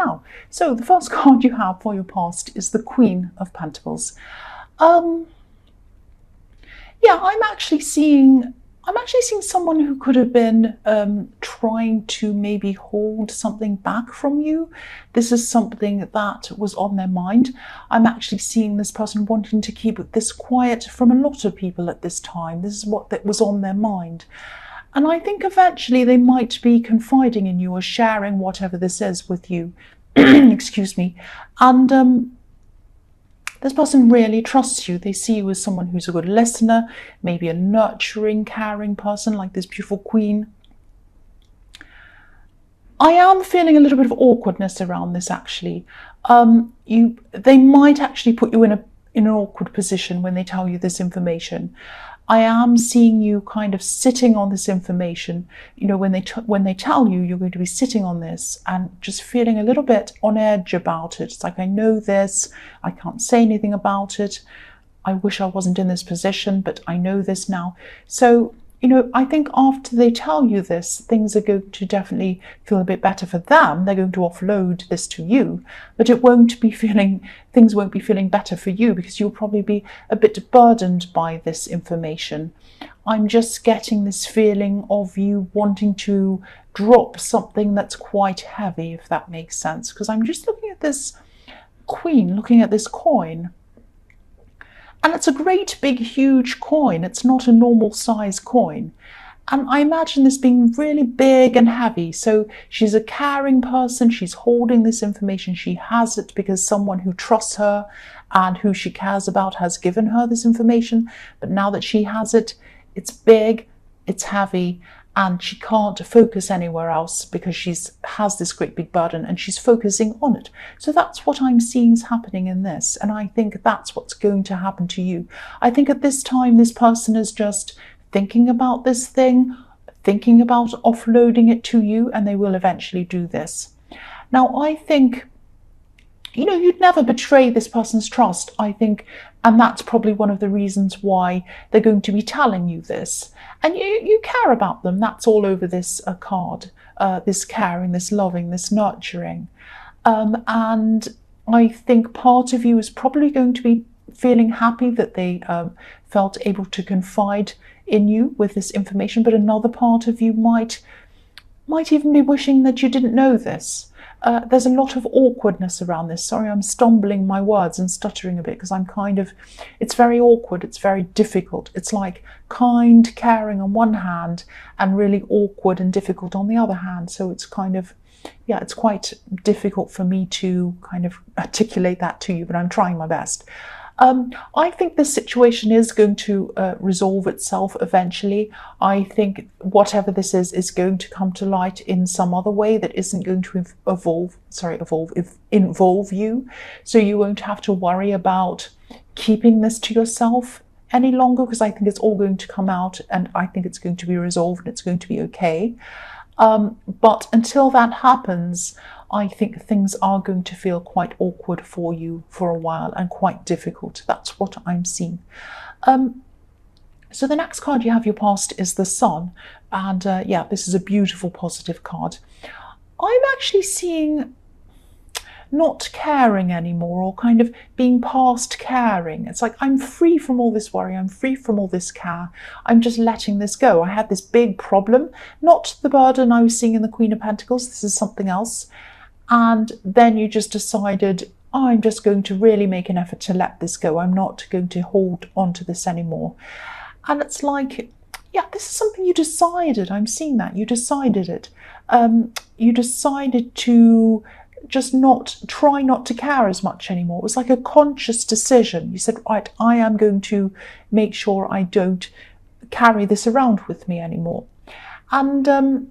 now. So the first card you have for your past is the Queen of Pentacles. Yeah, I'm actually seeing someone who could have been trying to maybe hold something back from you. This is something that was on their mind. I'm actually seeing this person wanting to keep this quiet from a lot of people at this time. This is what that was on their mind. And I think eventually they might be confiding in you or sharing whatever this is with you. Excuse me. And this person really trusts you. They see you as someone who's a good listener, maybe a nurturing, caring person like this beautiful queen. I am feeling a little bit of awkwardness around this, actually. They might actually put you in an awkward position when they tell you this information. I am seeing you kind of sitting on this information. You know, when they tell you you're going to be sitting on this and just feeling a little bit on edge about it. It's like, I know this, I can't say anything about it. I wish I wasn't in this position, but I know this now. So, you know, I think after they tell you this, things are going to definitely feel a bit better for them. They're going to offload this to you, but things won't be feeling better for you, because you'll probably be a bit burdened by this information. I'm just getting this feeling of you wanting to drop something that's quite heavy, if that makes sense, because I'm just looking at this queen, looking at this coin. And it's a great big huge coin. It's not a normal size coin. And I imagine this being really big and heavy. So she's a caring person. She's holding this information. She has it because someone who trusts her and who she cares about has given her this information. But now that she has it, it's big, it's heavy, and she can't focus anywhere else because she has this great big burden and she's focusing on it. So that's what I'm seeing is happening in this. And I think that's what's going to happen to you. I think at this time, this person is just thinking about this thing, thinking about offloading it to you, and they will eventually do this. Now, I think, you know, you'd never betray this person's trust, I think, and that's probably one of the reasons why they're going to be telling you this. And you care about them. That's all over this card, this caring, this loving, this nurturing. And I think part of you is probably going to be feeling happy that they felt able to confide in you with this information, but another part of you might even be wishing that you didn't know this. There's a lot of awkwardness around this. Sorry, I'm stumbling my words and stuttering a bit because it's very awkward, it's very difficult. It's like kind, caring on one hand and really awkward and difficult on the other hand. So it's kind of, yeah, it's quite difficult for me to kind of articulate that to you, but I'm trying my best. I think this situation is going to resolve itself eventually. I think whatever this is going to come to light in some other way that isn't going to involve you. So you won't have to worry about keeping this to yourself any longer, because I think it's all going to come out and I think it's going to be resolved and it's going to be okay. But until that happens, I think things are going to feel quite awkward for you for a while and quite difficult. That's what I'm seeing. So the next card you have your past is the Sun. And yeah, this is a beautiful positive card. I'm actually seeing not caring anymore, or kind of being past caring. It's like, I'm free from all this worry, I'm free from all this care, I'm just letting this go. I had this big problem, not the burden I was seeing in the Queen of Pentacles, this is something else. And then you just decided, oh, I'm just going to really make an effort to let this go. I'm not going to hold on to this anymore. And it's like, yeah, this is something you decided. I'm seeing that. You decided it. You decided to just try not to care as much anymore. It was like a conscious decision. You said, right, I am going to make sure I don't carry this around with me anymore. And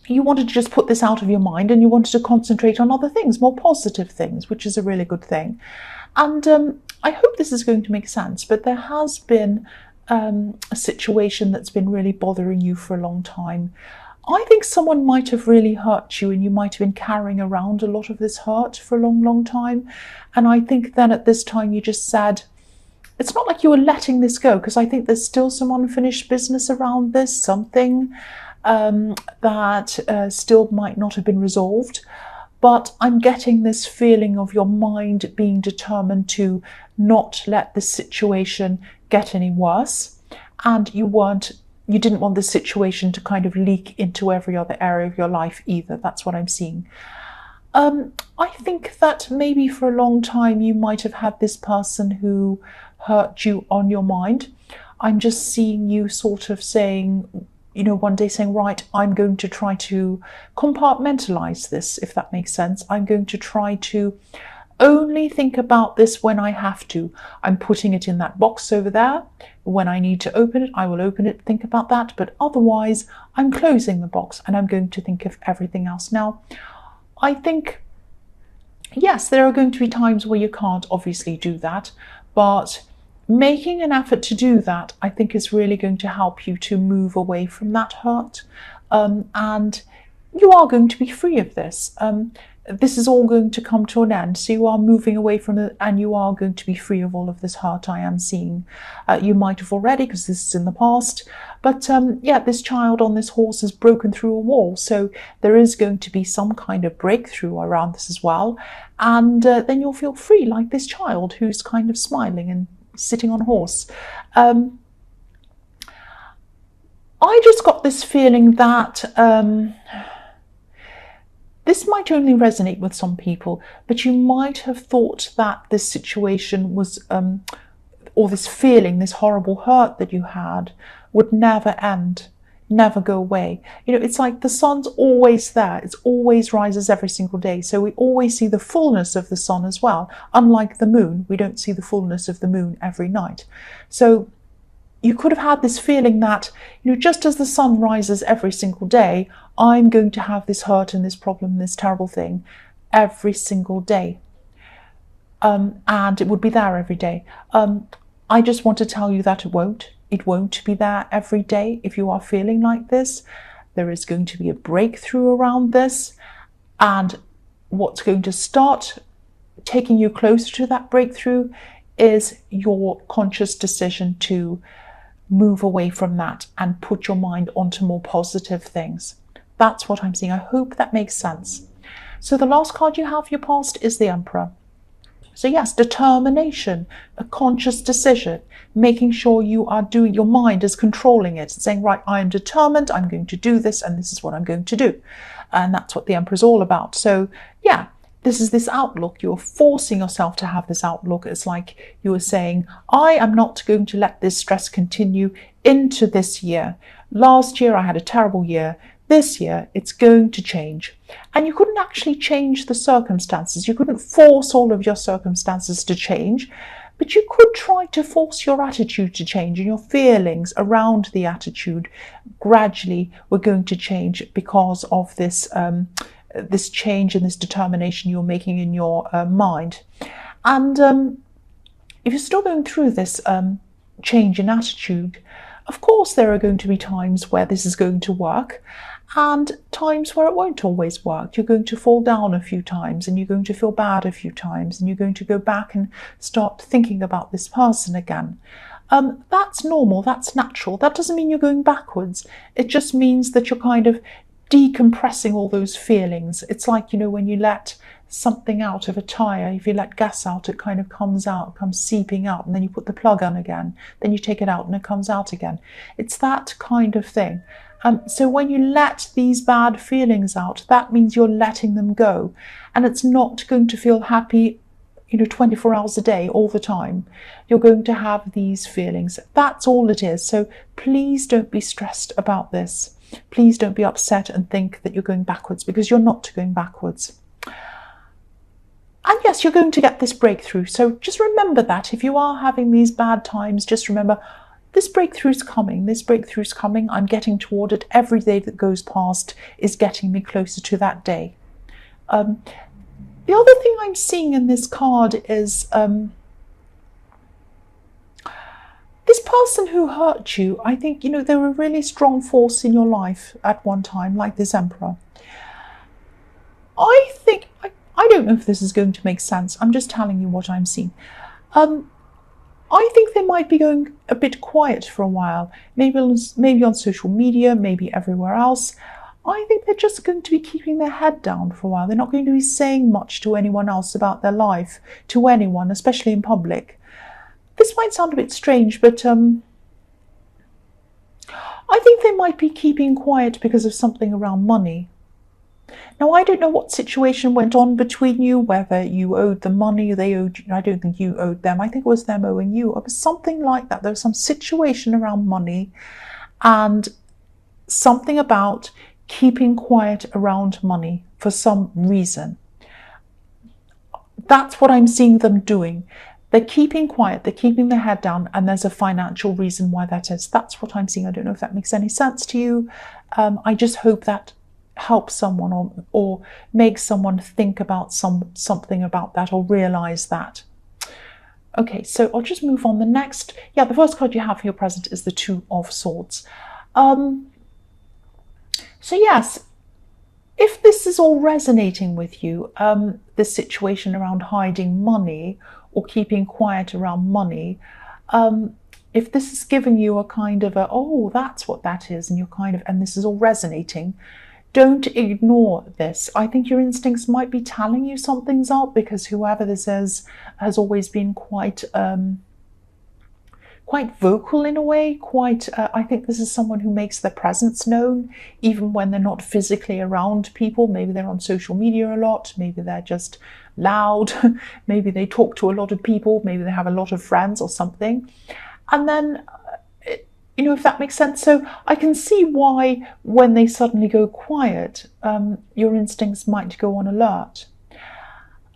you wanted to just put this out of your mind and you wanted to concentrate on other things, more positive things, which is a really good thing. And I hope this is going to make sense, but there has been a situation that's been really bothering you for a long time. I think someone might have really hurt you and you might have been carrying around a lot of this hurt for a long, long time. And I think then at this time you just said, it's not like you were letting this go, because I think there's still some unfinished business around this, something that still might not have been resolved. but I'm getting this feeling of your mind being determined to not let this situation get any worse, and you didn't want the situation to kind of leak into every other area of your life either. That's what I'm seeing. I think that maybe for a long time you might have had this person who hurt you on your mind. I'm just seeing you sort of saying, one day saying, right, I'm going to try to compartmentalize this, if that makes sense. I'm going to try to only think about this when I have to. I'm putting it in that box over there. When I need to open it, I will open it, think about that. But otherwise, I'm closing the box and I'm going to think of everything else. Now, I think, yes, there are going to be times where you can't obviously do that, but making an effort to do that, I think, is really going to help you to move away from that hurt. And you are going to be free of this. This is all going to come to an end. So you are moving away from it and you are going to be free of all of this hurt I am seeing. You might have already, because this is in the past. But yeah, this child on this horse has broken through a wall. So there is going to be some kind of breakthrough around this as well. And then you'll feel free, like this child who's kind of smiling and sitting on a horse. I just got this feeling that this might only resonate with some people, but you might have thought that this situation was, or this feeling, this horrible hurt that you had, would never end, never go away. It's like the sun's always there. It always rises every single day. So we always see the fullness of the sun as well. Unlike the moon, we don't see the fullness of the moon every night. So you could have had this feeling that, just as the sun rises every single day, I'm going to have this hurt and this problem and this terrible thing every single day. And it would be there every day. I just want to tell you that it won't. It won't be there every day if you are feeling like this. There is going to be a breakthrough around this. And what's going to start taking you closer to that breakthrough is your conscious decision to move away from that and put your mind onto more positive things. That's what I'm seeing. I hope that makes sense. So the last card you have for your past is the Emperor. So yes, determination, a conscious decision, making sure you are doing, your mind is controlling it, saying, right, I am determined, I'm going to do this, and this is what I'm going to do. And that's what the Emperor is all about. So yeah, this is this outlook. You're forcing yourself to have this outlook. It's like you were saying, I am not going to let this stress continue into this year. Last year, I had a terrible year. This year, it's going to change. And you couldn't actually change the circumstances. You couldn't force all of your circumstances to change, but you could try to force your attitude to change, and your feelings around the attitude gradually were going to change because of this this change and this determination you're making in your mind. And if you're still going through this change in attitude, of course there are going to be times where this is going to work and times where it won't always work. You're going to fall down a few times and you're going to feel bad a few times and you're going to go back and start thinking about this person again. That's normal, that's natural. That doesn't mean you're going backwards. It just means that you're kind of decompressing all those feelings. It's like, when you let something out of a tire, if you let gas out, it kind of comes out, comes seeping out, and then you put the plug on again, then you take it out and it comes out again. It's that kind of thing. So when you let these bad feelings out, that means you're letting them go, and it's not going to feel happy 24 hours a day all the time. You're going to have these feelings. That's all it is. So please don't be stressed about this. Please don't be upset and think that you're going backwards, because you're not going backwards. And yes, you're going to get this breakthrough. So just remember that if you are having these bad times, just remember this breakthrough's coming. This breakthrough's coming. I'm getting toward it. Every day that goes past is getting me closer to that day. The other thing I'm seeing in this card is this person who hurt you. I think, they were a really strong force in your life at one time, like this Emperor. I think, I don't know if this is going to make sense. I'm just telling you what I'm seeing. I think they might be going a bit quiet for a while, maybe on social media, maybe everywhere else. I think they're just going to be keeping their head down for a while. They're not going to be saying much to anyone else about their life, to anyone, especially in public. This might sound a bit strange, but I think they might be keeping quiet because of something around money. Now, I don't know what situation went on between you, whether you owed them money, they owed you. I don't think you owed them. I think it was them owing you. It was something like that. There was some situation around money and something about keeping quiet around money for some reason. That's what I'm seeing them doing. They're keeping quiet, they're keeping their head down, and there's a financial reason why that is. That's what I'm seeing. I don't know if that makes any sense to you. I just hope that helps someone or makes someone think about something about that or realize that. Okay, so I'll just move on. The next, the first card you have for your present is the Two of Swords. So yes, if this is all resonating with you, this situation around hiding money or keeping quiet around money, if this is giving you a kind of oh, that's what that is, and you're and this is all resonating, don't ignore this. I think your instincts might be telling you something's up, because whoever this is has always been quite vocal in a way. I think this is someone who makes their presence known even when they're not physically around people. Maybe they're on social media a lot. Maybe they're just loud. Maybe they talk to a lot of people. Maybe they have a lot of friends or something. And then, if that makes sense. So I can see why when they suddenly go quiet, your instincts might go on alert.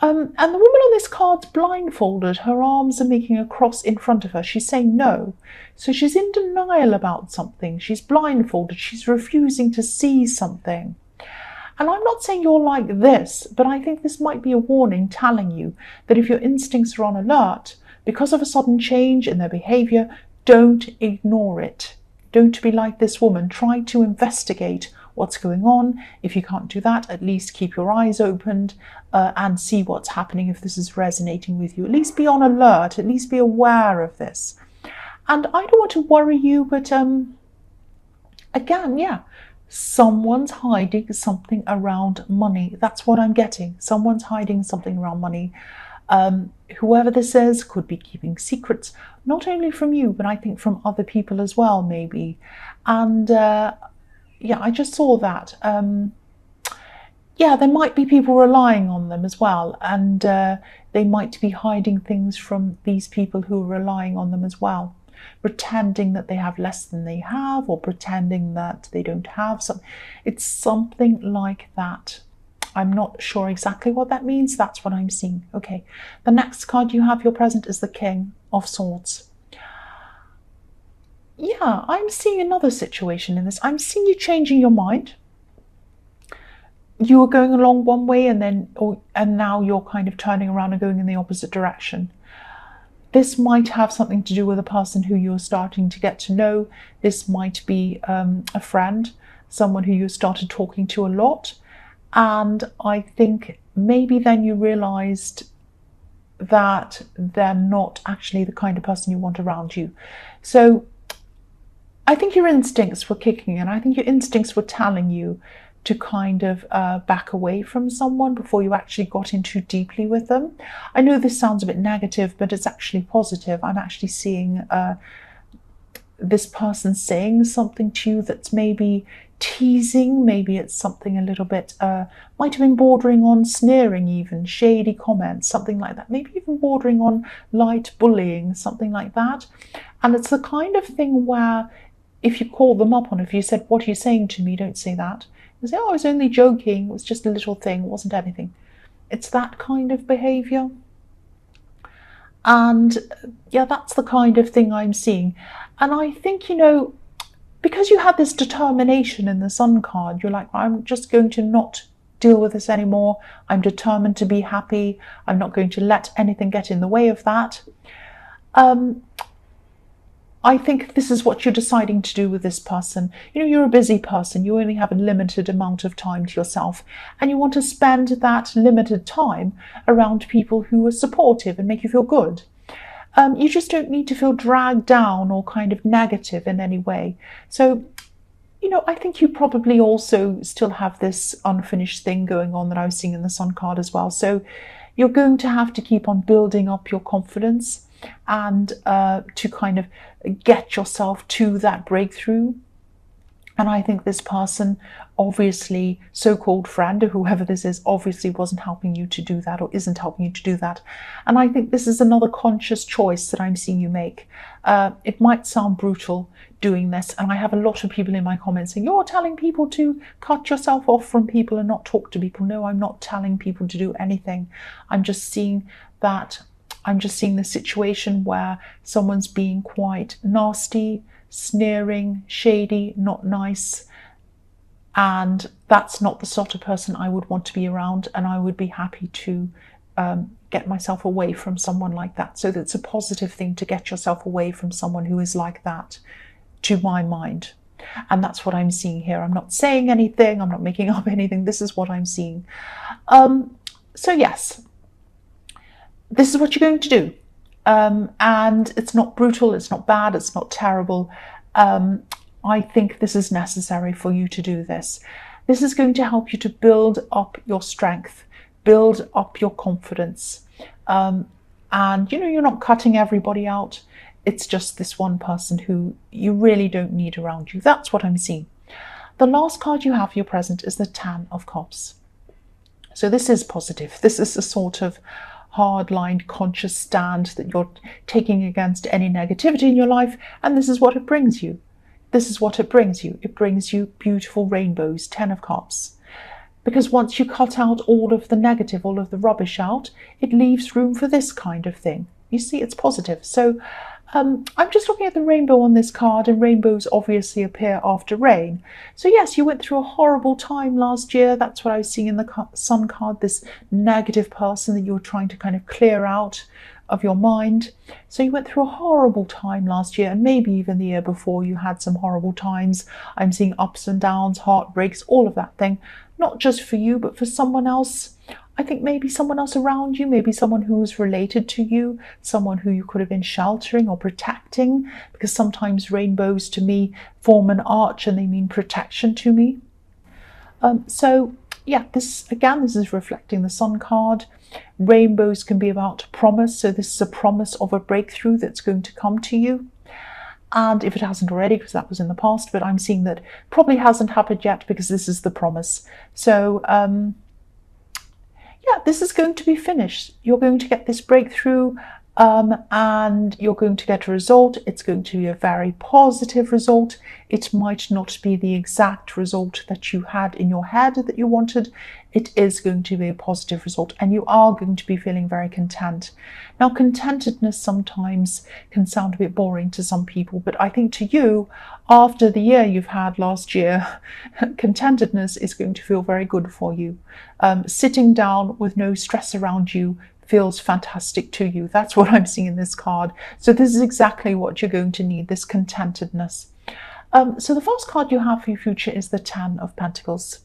And the woman on this card's blindfolded. Her arms are making a cross in front of her. She's saying no. So she's in denial about something. She's blindfolded. She's refusing to see something. And I'm not saying you're like this, but I think this might be a warning telling you that if your instincts are on alert, because of a sudden change in their behavior, don't ignore it. Don't be like this woman. Try to investigate what's going on. If you can't do that, at least keep your eyes opened and see what's happening if this is resonating with you. At least be on alert. At least be aware of this. And I don't want to worry you, but again, someone's hiding something around money. That's what I'm getting. Someone's hiding something around money. Whoever this is could be keeping secrets, not only from you, but I think from other people as well, maybe. And I just saw that. There might be people relying on them as well, and they might be hiding things from these people who are relying on them as well, pretending that they have less than they have, or pretending that they don't have something. It's something like that. I'm not sure exactly what that means. That's what I'm seeing. Okay, the next card you have your present is the King of Swords. Yeah, I'm seeing another situation in this. I'm seeing you changing your mind. You were going along one way and now you're kind of turning around and going in the opposite direction. This might have something to do with a person who you're starting to get to know. This might be a friend, someone who you started talking to a lot. And I think maybe then you realized that they're not actually the kind of person you want around you. So I think your instincts were kicking in. I think your instincts were telling you to kind of back away from someone before you actually got in too deeply with them. I know this sounds a bit negative, but it's actually positive. I'm actually seeing this person saying something to you that's maybe teasing. Maybe it's something a little bit, might have been bordering on sneering even, shady comments, something like that. Maybe even bordering on light bullying, something like that. And it's the kind of thing where if you call them up on it, if you said, "What are you saying to me?" Don't say that. You say, "Oh, I was only joking. It was just a little thing. It wasn't anything." It's that kind of behavior. And that's the kind of thing I'm seeing. And I think, because you had this determination in the Sun card, you're like, "I'm just going to not deal with this anymore. I'm determined to be happy. I'm not going to let anything get in the way of that." I think this is what you're deciding to do with this person. You're a busy person. You only have a limited amount of time to yourself, and you want to spend that limited time around people who are supportive and make you feel good. You just don't need to feel dragged down or kind of negative in any way. So, I think you probably also still have this unfinished thing going on that I was seeing in the Sun card as well. So you're going to have to keep on building up your confidence and to kind of get yourself to that breakthrough. And I think this person, obviously, so-called friend or whoever this is, obviously wasn't helping you to do that or isn't helping you to do that. And I think this is another conscious choice that I'm seeing you make. It might sound brutal doing this, and I have a lot of people in my comments saying, you're telling people to cut yourself off from people and not talk to people. No, I'm not telling people to do anything. I'm just seeing the situation where someone's being quite nasty, sneering, shady, not nice, and that's not the sort of person I would want to be around, and I would be happy to get myself away from someone like that. So that's a positive thing to get yourself away from someone who is like that, to my mind. And that's what I'm seeing here. I'm not saying anything, I'm not making up anything, this is what I'm seeing. So yes, this is what you're going to do. And it's not brutal, it's not bad, it's not terrible. I think this is necessary for you to do this. This is going to help you to build up your strength, build up your confidence. And you're not cutting everybody out. It's just this one person who you really don't need around you. That's what I'm seeing. The last card you have for your present is the Ten of Cups. So this is positive. This is a sort of hard-lined, conscious stand that you're taking against any negativity in your life, and this is what it brings you. This is what it brings you. It brings you beautiful rainbows, 10 of Cups. Because once you cut out all of the negative, all of the rubbish out, it leaves room for this kind of thing. You see, it's positive. So I'm just looking at the rainbow on this card, and rainbows obviously appear after rain. So yes, you went through a horrible time last year. That's what I was seeing in the Sun card, this negative person that you were trying to kind of clear out of your mind. So you went through a horrible time last year, and maybe even the year before you had some horrible times. I'm seeing ups and downs, heartbreaks, all of that thing. Not just for you, but for someone else. I think maybe someone else around you, maybe someone who was related to you, someone who you could have been sheltering or protecting, because sometimes rainbows to me form an arch and they mean protection to me. So yeah, this is reflecting the Sun card. Rainbows can be about promise. So this is a promise of a breakthrough that's going to come to you. And if it hasn't already, because that was in the past, but I'm seeing that probably hasn't happened yet because this is the promise. So yeah, this is going to be finished. You're going to get this breakthrough and you're going to get a result. It's going to be a very positive result. It might not be the exact result that you had in your head that you wanted. It is going to be a positive result, and you are going to be feeling very content. Now, contentedness sometimes can sound a bit boring to some people, but I think to you, after the year you've had last year, contentedness is going to feel very good for you. Sitting down with no stress around you feels fantastic to you. That's what I'm seeing in this card. So this is exactly what you're going to need, this contentedness. So the first card you have for your future is the Ten of Pentacles.